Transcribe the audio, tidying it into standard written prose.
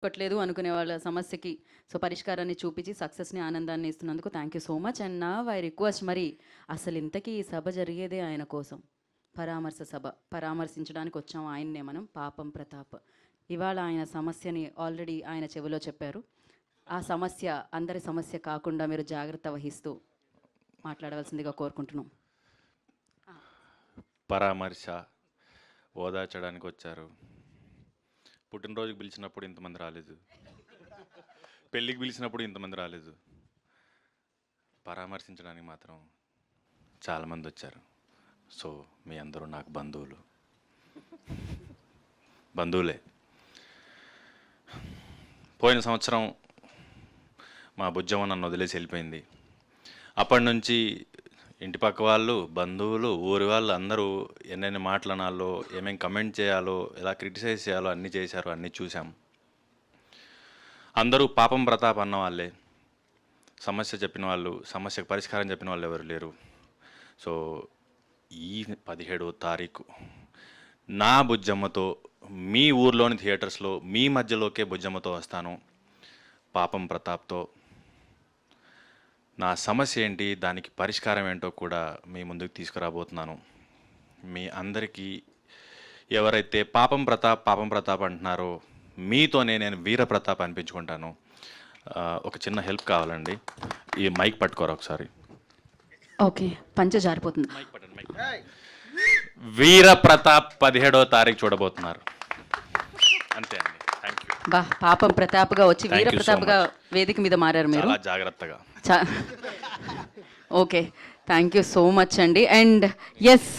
పట్టలేదు అనుకునే వాళ్ళ సమస్యకి పరిష్కారాన్ని చూపించి సక్సెస్ని ఆనందాన్ని ఇస్తున్నందుకు thank you so much. And నా ఐ రిక్వెస్ట్, మరి అసలు ఇంతకీ ఈ సభ జరిగేదే ఆయన కోసం, పరామర్శ సభ, పరామర్శించడానికి వచ్చాం ఆయన్నే మనం, పాపం ప్రతాప్. ఇవాళ ఆయన సమస్యని ఆల్రెడీ ఆయన చెవిలో చెప్పారు. ఆ సమస్య అందరి సమస్య కాకుండా మీరు జాగ్రత్త వహిస్తూ మాట్లాడవలసిందిగా కోరుకుంటున్నాం. పరామర్శ ఓదార్చడానికి వచ్చారు. పుట్టినరోజుకి పిలిచినప్పుడు ఇంతమంది రాలేదు, పెళ్ళికి పిలిచినప్పుడు ఇంతమంది రాలేదు, పరామర్శించడానికి మాత్రం చాలామంది వచ్చారు. సో మీ అందరూ నాకు బంధువులే. పోయిన సంవత్సరం మా బుజ్జమ్మ నన్ను వదిలేసి వెళ్ళిపోయింది. అప్పటి నుంచి ఇంటి పక్క వాళ్ళు, బంధువులు, ఊరి వాళ్ళు అందరూ ఎన్నెన్ని మాటలు అనాలో, ఏమేం కమెంట్ చేయాలో, ఎలా క్రిటిసైజ్ చేయాలో అన్నీ చేశారు, అన్నీ చూసాం. అందరూ పాపం ప్రతాప్ అన్న వాళ్ళే. సమస్య చెప్పిన వాళ్ళు, సమస్యకు పరిష్కారం చెప్పిన వాళ్ళు ఎవరు లేరు. సో ఈ 17వ తారీఖు నా బుజ్జమ్మతో మీ ఊర్లోని థియేటర్స్లో మీ మధ్యలోకే బుజ్జమ్మతో వస్తాను, పాపం ప్రతాప్తో. నా సమస్య ఏంటి, దానికి పరిష్కారం ఏంటో కూడా మీ ముందుకు తీసుకురాబోతున్నాను. మీ అందరికీ ఎవరైతే పాపం ప్రతాప్ అంటున్నారో మీతోనే నేను వీర ప్రతాప్ అనిపించుకుంటాను. ఒక చిన్న హెల్ప్ కావాలండి, ఈ మైక్ పట్టుకోరా ఒకసారి. ఓకే, పంచ జారిపోతుంది. మైక్ పట్టండి, మైక్. వీర ప్రతాప్ 17వ తారీఖు చూడబోతున్నారు. అంతే అండి, థ్యాంక్ యూ. బా, పాపం ప్రతాప్గా వచ్చి వీర ప్రతాప్గా వేదిక మీద మారారు మీరు, చాలా జాగ్రత్తగా. Okay, thank you so much అండి. And yes